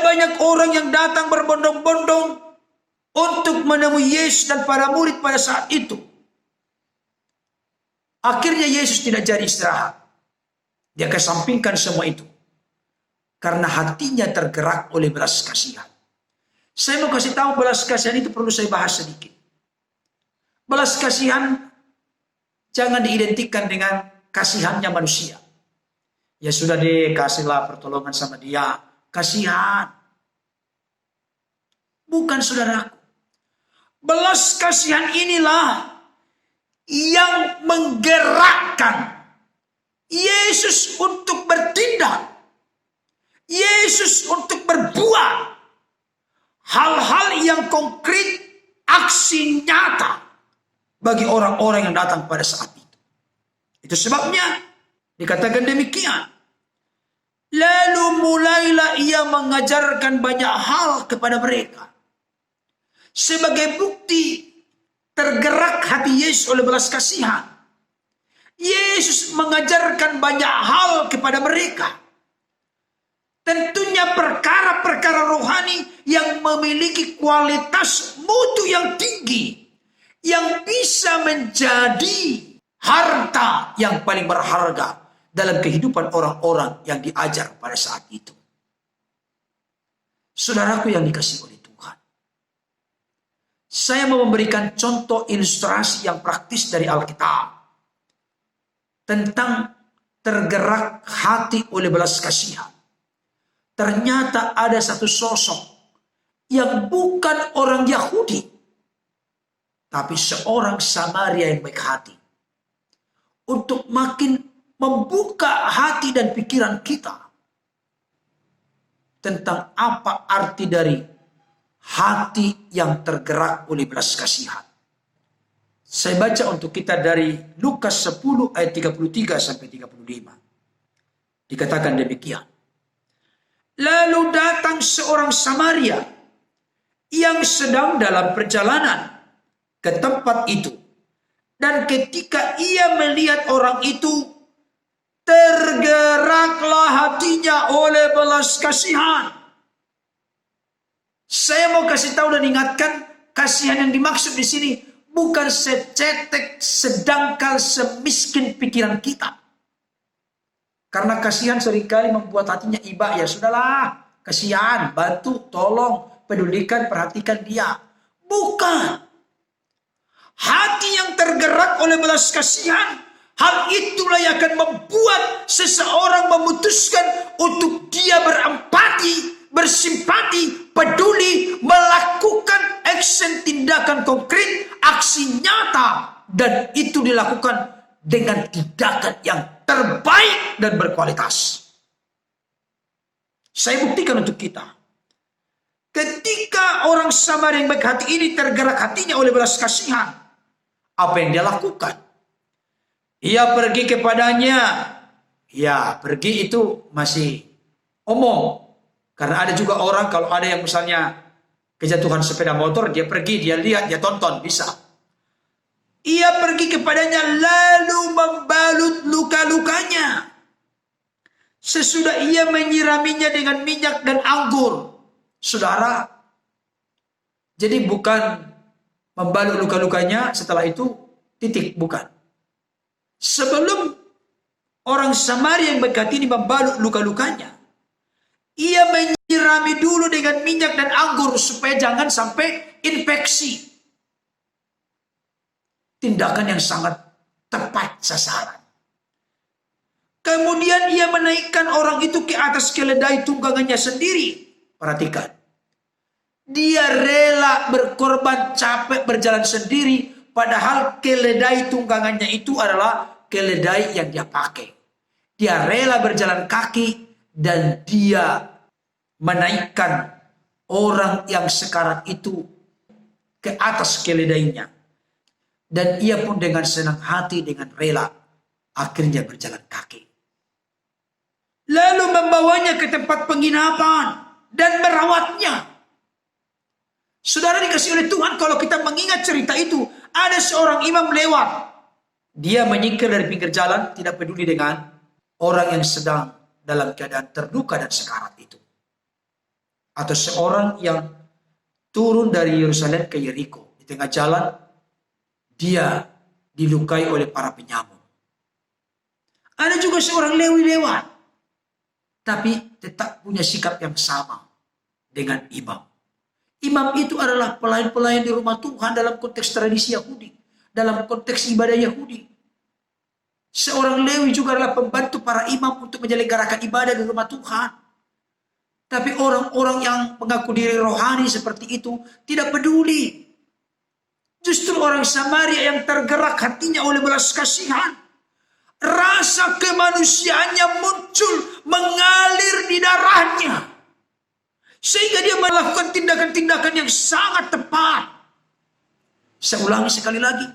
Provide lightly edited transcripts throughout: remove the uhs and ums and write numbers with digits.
banyak orang yang datang berbondong-bondong untuk menemui Yesus dan para murid pada saat itu. Akhirnya Yesus tidak jadi istirahat. Dia kesampingkan semua itu. Karena hatinya tergerak oleh belas kasihan. Saya mau kasih tahu belas kasihan itu perlu saya bahas sedikit. Belas kasihan jangan diidentikan dengan kasihannya manusia. Ya sudah deh, kasihlah pertolongan sama dia. Kasihan. Bukan saudaraku. Belas kasihan inilah yang menggerakkan Yesus untuk bertindak. Yesus untuk berbuat hal-hal yang konkret, aksi nyata bagi orang-orang yang datang pada saat itu. Itu sebabnya dikatakan demikian. Lalu mulailah ia mengajarkan banyak hal kepada mereka. Sebagai bukti tergerak hati Yesus oleh belas kasihan, Yesus mengajarkan banyak hal kepada mereka. Tentunya perkara-perkara rohani yang memiliki kualitas mutu yang tinggi, yang bisa menjadi harta yang paling berharga dalam kehidupan orang-orang yang diajar pada saat itu. Saudaraku yang dikasihi oleh Tuhan, saya mau memberikan contoh ilustrasi yang praktis dari Alkitab tentang tergerak hati oleh belas kasihan. Ternyata ada satu sosok yang bukan orang Yahudi, tapi seorang Samaria yang baik hati. Untuk makin membuka hati dan pikiran kita tentang apa arti dari hati yang tergerak oleh belas kasihan. Saya baca untuk kita dari Lukas 10 ayat 33 sampai 35. Dikatakan demikian. Lalu datang seorang Samaria yang sedang dalam perjalanan ke tempat itu. Dan ketika ia melihat orang itu, tergeraklah hatinya oleh belas kasihan. Saya mau kasih tahu dan ingatkan, kasihan yang dimaksud di sini bukan secetek, sedangkal, semiskin pikiran kita. Karena kasihan seringkali membuat hatinya iba, ya sudahlah, kasihan, bantu, tolong, pedulikan, perhatikan dia. Bukan. Hati yang tergerak oleh belas kasihan, hal itulah yang akan membuat seseorang memutuskan untuk dia berempati, bersimpati, peduli, melakukan action, tindakan konkret, aksi nyata. Dan itu dilakukan dengan tindakan yang terbaik dan berkualitas. Saya buktikan untuk kita. Ketika orang Samaria yang baik hati ini tergerak hatinya oleh belas kasihan, apa yang dia lakukan? Ia pergi kepadanya. Ya, pergi itu masih omong. Karena ada juga orang kalau ada yang misalnya kejatuhan sepeda motor, dia pergi, dia lihat, dia tonton, bisa. Ia pergi kepadanya lalu membalut luka-lukanya. Sesudah ia menyiraminya dengan minyak dan anggur. Saudara, jadi bukan membalut luka-lukanya setelah itu titik, bukan. Sebelum orang Samaria yang baik hati ini membalut luka-lukanya, ia menyirami dulu dengan minyak dan anggur supaya jangan sampai infeksi. Tindakan yang sangat tepat sasaran. Kemudian ia menaikkan orang itu ke atas keledai tunggangannya sendiri. Perhatikan. Dia rela berkorban, capek berjalan sendiri, padahal keledai tunggangannya itu adalah keledai yang dia pakai. Dia rela berjalan kaki dan dia menaikkan orang yang sekarat itu ke atas keledainya. Dan ia pun dengan senang hati, dengan rela, akhirnya berjalan kaki. Lalu membawanya ke tempat penginapan dan merawatnya. Saudara dikasih oleh Tuhan, kalau kita mengingat cerita itu, ada seorang imam lewat. Dia menyingkir dari pinggir jalan, tidak peduli dengan orang yang sedang dalam keadaan terluka dan sekarat itu. atau seorang yang turun dari Yerusalem ke Yeriko. Di tengah jalan dia dilukai oleh para penyamun. Ada juga seorang Lewi lewat, tapi tetap punya sikap yang sama dengan imam. Imam itu adalah pelayan-pelayan di rumah Tuhan dalam konteks tradisi Yahudi, dalam konteks ibadah Yahudi. Seorang Lewi juga adalah pembantu para imam untuk menyelenggarakan ibadah di rumah Tuhan. Tapi orang-orang yang mengaku diri rohani seperti itu tidak peduli. Justru orang Samaria yang tergerak hatinya oleh belas kasihan, rasa kemanusiaannya muncul, mengalir di darahnya, sehingga dia melakukan tindakan-tindakan yang sangat tepat. Saya ulangi sekali lagi,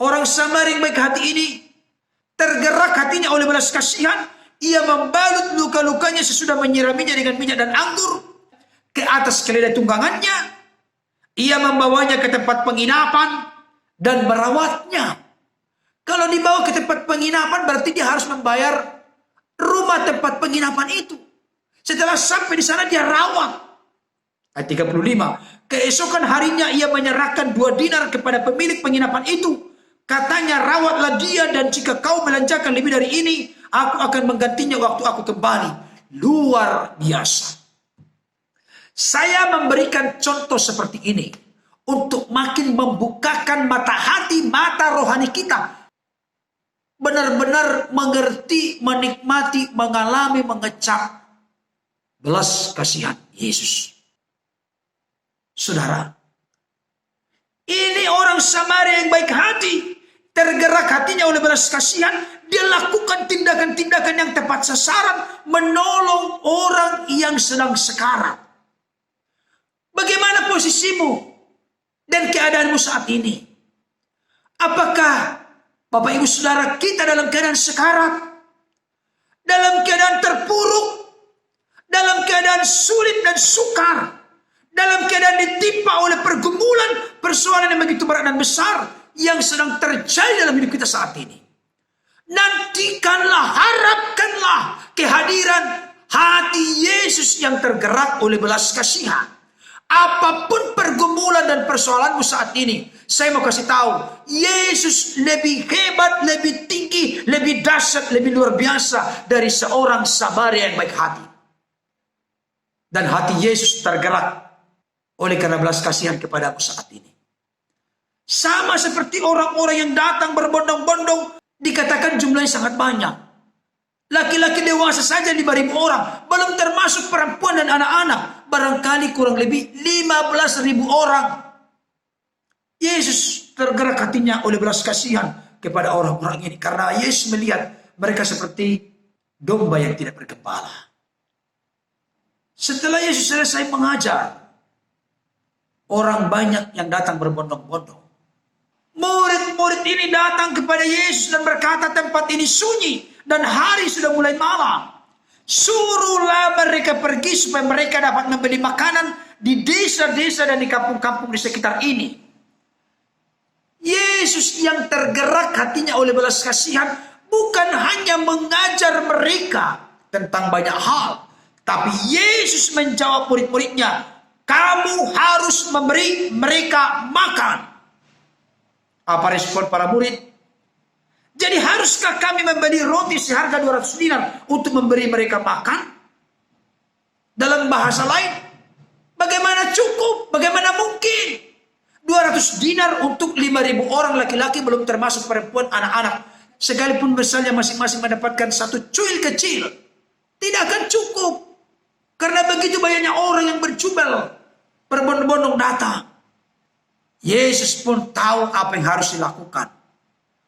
orang Samaria yang baik hati ini tergerak hatinya oleh belas kasihan. Ia membalut luka-lukanya sesudah menyiraminya dengan minyak dan anggur ke atas keledai tunggangannya. Ia membawanya ke tempat penginapan dan merawatnya. Kalau dibawa ke tempat penginapan berarti dia harus membayar rumah tempat penginapan itu. Setelah sampai di sana dia rawat. Ayat 35. Keesokan harinya ia menyerahkan 2 dinar kepada pemilik penginapan itu. Katanya, rawatlah dia, dan jika kau belanjakan lebih dari ini, aku akan menggantinya waktu aku kembali. Luar biasa. Saya memberikan contoh seperti ini untuk makin membukakan mata hati, mata rohani kita. Benar-benar mengerti, menikmati, mengalami, mengecap belas kasihan Yesus. Saudara, ini orang Samaria yang baik hati, tergerak hatinya oleh belas kasihan, dia lakukan tindakan-tindakan yang tepat sasaran, menolong orang yang sedang sekarat. Bagaimana posisimu dan keadaanmu saat ini? Apakah Bapak Ibu Saudara kita dalam keadaan sekarat, dalam keadaan terpuruk, dalam keadaan sulit dan sukar, dalam keadaan ditimpa oleh pergumulan, persoalan yang begitu berat dan besar yang sedang terjadi dalam hidup kita saat ini? Nantikanlah, harapkanlah kehadiran hati Yesus yang tergerak oleh belas kasihan. Apapun pergumulan dan persoalanmu saat ini, saya mau kasih tahu, Yesus lebih hebat, lebih tinggi, lebih dahsyat, lebih luar biasa dari seorang Samaria yang baik hati. Dan hati Yesus tergerak oleh karena belas kasihan kepadamu saat ini. Sama seperti orang-orang yang datang berbondong-bondong, dikatakan jumlahnya sangat banyak. Laki-laki dewasa saja 5.000 orang, belum termasuk perempuan dan anak-anak. Barangkali kurang lebih 15.000 orang. Yesus tergerak hatinya oleh belas kasihan kepada orang-orang ini, karena Yesus melihat mereka seperti domba yang tidak bergembala. Setelah Yesus selesai mengajar, orang banyak yang datang berbondong-bondong. Murid-murid ini datang kepada Yesus dan berkata, tempat ini sunyi dan hari sudah mulai malam. Suruhlah mereka pergi supaya mereka dapat membeli makanan di desa-desa dan di kampung-kampung di sekitar ini. Yesus yang tergerak hatinya oleh belas kasihan bukan hanya mengajar mereka tentang banyak hal, tapi Yesus menjawab murid-muridnya, kamu harus memberi mereka makan. Apa respon para murid? Jadi haruskah kami membeli roti seharga 200 dinar untuk memberi mereka makan? Dalam bahasa lain, bagaimana cukup? Bagaimana mungkin? 200 dinar untuk 5.000 orang laki-laki, belum termasuk perempuan, anak-anak. Sekalipun misalnya masing-masing mendapatkan satu cuil kecil, tidak akan cukup. Karena begitu banyaknya orang yang berjubel, berbondong-bondong datang. Yesus pun tahu apa yang harus dilakukan.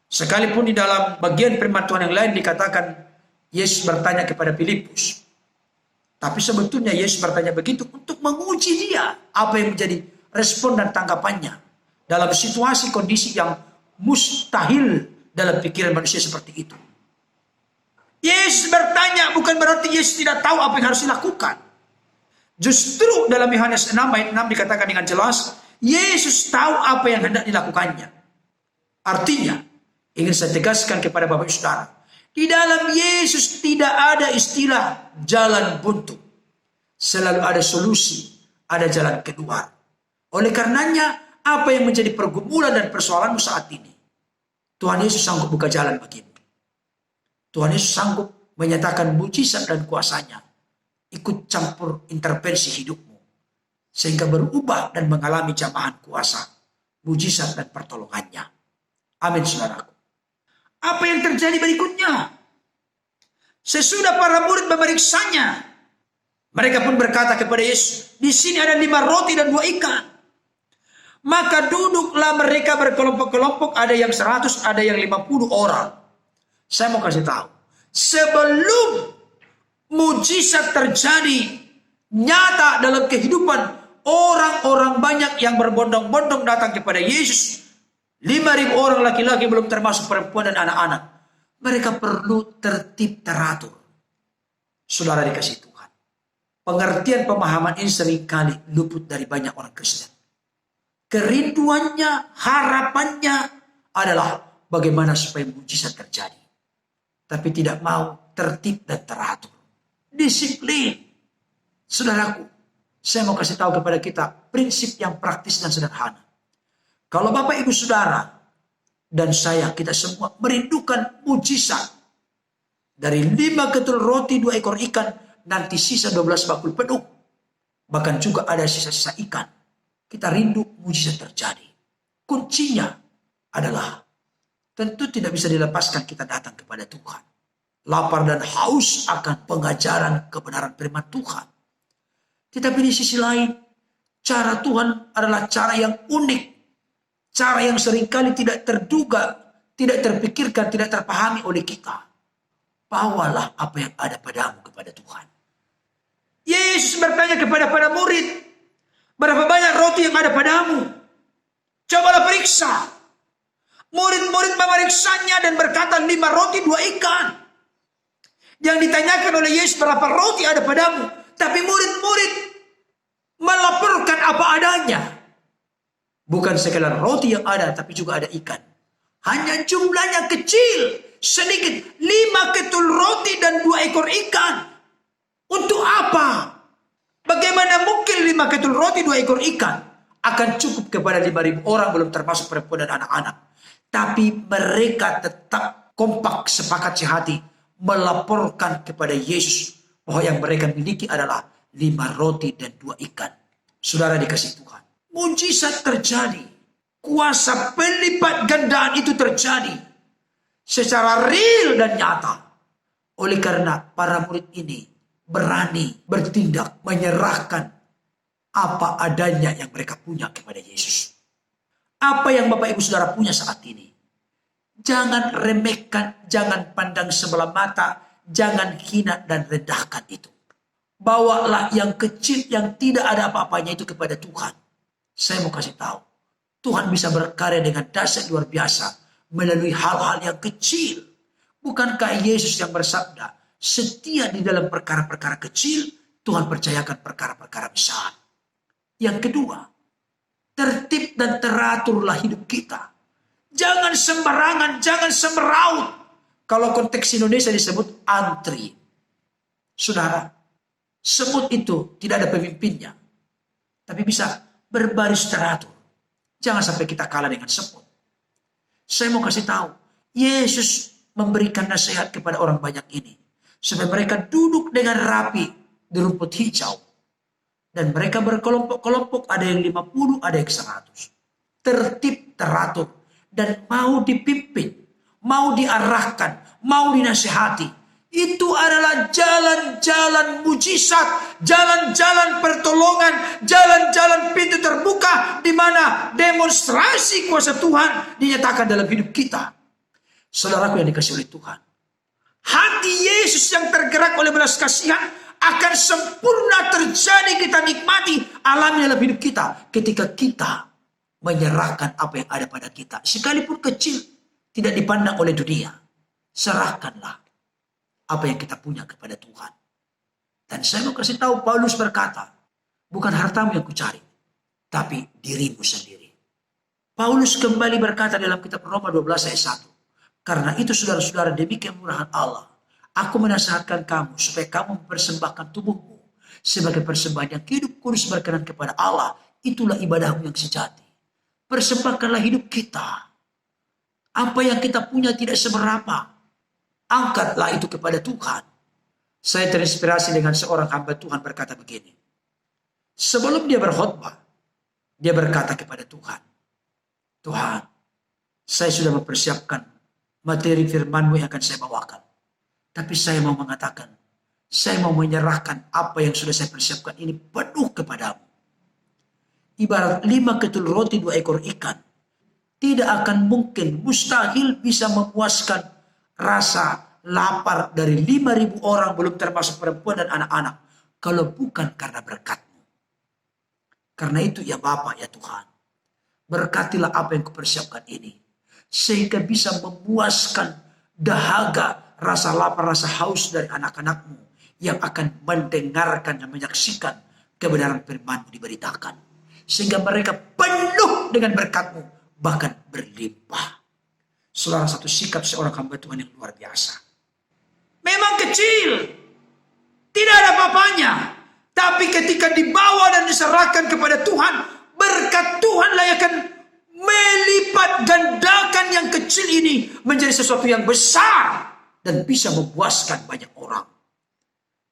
Sekalipun di dalam bagian firman Tuhan yang lain dikatakan Yesus bertanya kepada Filipus. Tapi sebetulnya Yesus bertanya begitu untuk menguji dia apa yang menjadi respon dan tanggapannya dalam situasi kondisi yang mustahil dalam pikiran manusia seperti itu. Yesus bertanya bukan berarti Yesus tidak tahu apa yang harus dilakukan. Justru dalam Yohanes 6 ayat 6 dikatakan dengan jelas, Yesus tahu apa yang hendak dilakukannya. Artinya, ingin saya tegaskan kepada Bapak Ibu Saudara, di dalam Yesus tidak ada istilah jalan buntu. Selalu ada solusi, ada jalan keluar. Oleh karenanya, apa yang menjadi pergumulan dan persoalanmu saat ini, Tuhan Yesus sanggup buka jalan bagimu. Tuhan Yesus sanggup menyatakan mujizat dan kuasanya ikut campur intervensi hidupmu, sehingga berubah dan mengalami jamahan kuasa, mujizat dan pertolongannya. Amin, saudaraku. Apa yang terjadi berikutnya? Sesudah para murid memeriksanya, mereka pun berkata kepada Yesus, di sini ada 5 roti dan 2 ikan. Maka duduklah mereka berkelompok-kelompok, ada yang 100, ada yang 50 orang. Saya mau kasih tahu, sebelum mujizat terjadi nyata dalam kehidupan orang-orang banyak yang berbondong-bondong datang kepada Yesus, 5.000 orang laki-laki belum termasuk perempuan dan anak-anak. Mereka perlu tertib teratur. Saudara dikasih Tuhan, pengertian pemahaman ini seringkali luput dari banyak orang Kristen. Kerinduannya, harapannya adalah bagaimana supaya mujizat terjadi. Tapi tidak mau tertib dan teratur. Disiplin. Saudaraku, saya mau kasih tahu kepada kita prinsip yang praktis dan sederhana. Kalau Bapak Ibu Saudara dan saya, kita semua merindukan mujizat. Dari 5 ketul roti 2 ekor ikan, nanti sisa 12 bakul penuh. Bahkan juga ada sisa-sisa ikan. Kita rindu mujizat terjadi. Kuncinya adalah tentu tidak bisa dilepaskan kita datang kepada Tuhan. Lapar dan haus akan pengajaran kebenaran firman Tuhan. Tetapi di sisi lain, cara Tuhan adalah cara yang unik. Cara yang seringkali tidak terduga, tidak terpikirkan, tidak terpahami oleh kita. Bawalah apa yang ada padamu kepada Tuhan. Yesus bertanya kepada para murid, berapa banyak roti yang ada padamu? Cobalah periksa. Murid-murid memeriksanya dan berkata 5 roti 2 ikan. Yang ditanyakan oleh Yesus, berapa roti ada padamu? Tapi murid-murid melaporkan apa adanya. Bukan sekadar roti yang ada, tapi juga ada ikan. Hanya jumlahnya kecil, sedikit. 5 ketul roti dan 2 ekor ikan. Untuk apa? Bagaimana mungkin 5 ketul roti 2 ekor ikan akan cukup kepada 5.000 orang, belum termasuk perempuan dan anak-anak. Tapi mereka tetap kompak, sepakat sehati melaporkan kepada Yesus bahwa yang mereka miliki adalah 5 roti dan 2 ikan. Saudara dikasih Tuhan, mujizat terjadi. Kuasa pelipat gandaan itu terjadi secara real dan nyata. Oleh karena para murid ini berani bertindak, menyerahkan apa adanya yang mereka punya kepada Yesus. Apa yang Bapak Ibu Saudara punya saat ini, jangan remehkan, jangan pandang sebelah mata, jangan hina dan rendahkan itu. Bawalah yang kecil, yang tidak ada apa-apanya itu kepada Tuhan. Saya mau kasih tahu, Tuhan bisa berkarya dengan dahsyat luar biasa melalui hal-hal yang kecil. Bukankah Yesus yang bersabda, setia di dalam perkara-perkara kecil, Tuhan percayakan perkara-perkara besar. Yang kedua, tertib dan teraturlah hidup kita. Jangan sembarangan, jangan semeraut. Kalau konteks Indonesia disebut antri. Saudara, semut itu tidak ada pemimpinnya, tapi bisa berbaris teratur. Jangan sampai kita kalah dengan semut. Saya mau kasih tahu, Yesus memberikan nasihat kepada orang banyak ini, supaya mereka duduk dengan rapi di rumput hijau. Dan mereka berkelompok-kelompok, ada yang 50, ada yang 100. Tertib, teratur. Dan mau dipimpin, mau diarahkan, mau dinasihati. Itu adalah jalan-jalan mujizat, jalan-jalan pertolongan, jalan-jalan pintu terbuka, di mana demonstrasi kuasa Tuhan dinyatakan dalam hidup kita. Saudaraku yang dikasihi oleh Tuhan, hati Yesus yang tergerak oleh belas kasihan akan sempurna terjadi, kita nikmati, alami dalam hidup kita ketika kita menyerahkan apa yang ada pada kita, sekalipun kecil, tidak dipandang oleh dunia. Serahkanlah apa yang kita punya kepada Tuhan. Dan saya mau kasih tahu, Paulus berkata, bukan hartamu yang kucari, tapi dirimu sendiri. Paulus kembali berkata dalam kitab Roma 12 ayat 1, karena itu saudara-saudara, demi kemurahan Allah, aku menasihatkan kamu supaya kamu mempersembahkan tubuhmu sebagai persembahan yang hidup kudus berkenan kepada Allah. Itulah ibadahmu yang sejati. Persembahkanlah hidup kita. Apa yang kita punya tidak seberapa. Angkatlah itu kepada Tuhan. Saya terinspirasi dengan seorang hamba Tuhan berkata begini. Sebelum dia berkhotbah, dia berkata kepada Tuhan, Tuhan, saya sudah mempersiapkan materi firman-Mu yang akan saya bawakan. Tapi saya mau mengatakan, saya mau menyerahkan apa yang sudah saya persiapkan ini penuh kepadamu. Ibarat 5 ketul roti 2 ekor ikan. Tidak akan mungkin, mustahil bisa memuaskan rasa lapar dari 5.000 orang, belum termasuk perempuan dan anak-anak. Kalau bukan karena berkat-Mu. Karena itu ya Bapa, ya Tuhan. Berkatilah apa yang kupersiapkan ini. Sehingga bisa memuaskan dahaga, rasa lapar, rasa haus dari anak-anak-Mu. Yang akan mendengarkan dan menyaksikan kebenaran firman-Mu diberitakan. Sehingga mereka penuh dengan berkat-Mu. Bahkan berlimpah. Salah satu sikap seorang hamba Tuhan yang luar biasa. Memang kecil. Tidak ada apa-apanya. Tapi ketika dibawa dan diserahkan kepada Tuhan, berkat Tuhanlah yang akan melipat gandakan yang kecil ini menjadi sesuatu yang besar dan bisa memuaskan banyak orang.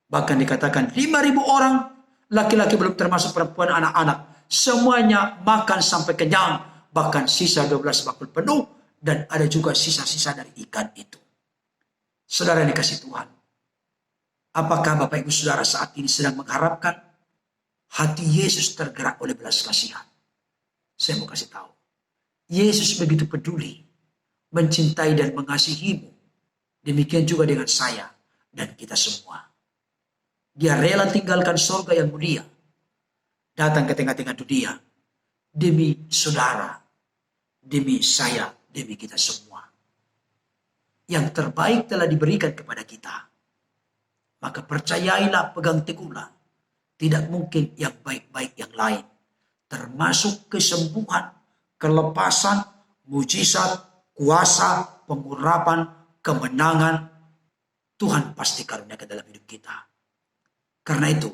Bahkan dikatakan 5.000 orang, laki-laki belum termasuk perempuan, anak-anak, semuanya makan sampai kenyang, bahkan sisa 12 bakul penuh, dan ada juga sisa-sisa dari ikan itu. Saudara yang dikasih Tuhan, apakah Bapak Ibu Saudara saat ini sedang mengharapkan hati Yesus tergerak oleh belas kasihan? Saya mau kasih tahu. Yesus begitu peduli, mencintai dan mengasihimu. Demikian juga dengan saya dan kita semua. Dia rela tinggalkan surga yang mulia, datang ke tengah-tengah dunia, demi saudara, demi saya, demi kita semua. Yang terbaik telah diberikan kepada kita. Maka percayailah, pegang teguhlah. Tidak mungkin yang baik-baik yang lain. Termasuk kesembuhan, kelepasan, mujizat, kuasa, pengurapan, kemenangan. Tuhan pasti karuniakan dalam hidup kita. Karena itu,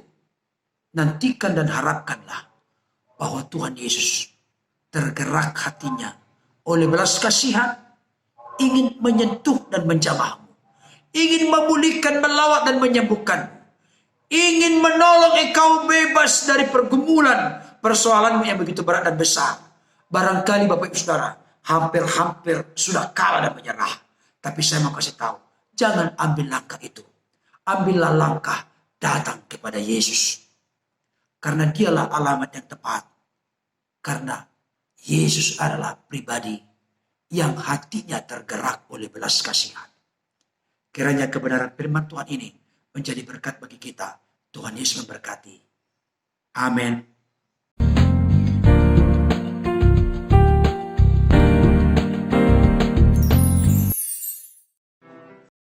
nantikan dan harapkanlah bahwa Tuhan Yesus tergerak hatinya oleh belas kasihan, ingin menyentuh dan menjamahmu, ingin memulihkan, melawat dan menyembuhkan, ingin menolong engkau bebas dari pergumulan persoalanmu yang begitu berat dan besar. Barangkali Bapak Ibu Saudara hampir-hampir sudah kalah dan menyerah. Tapi saya mau kasih tahu, jangan ambil langkah itu. Ambillah langkah datang kepada Yesus. Karena dialah alamat yang tepat. Karena Yesus adalah pribadi yang hatinya tergerak oleh belas kasihan. Kiranya kebenaran firman Tuhan ini menjadi berkat bagi kita. Tuhan Yesus memberkati. Amin.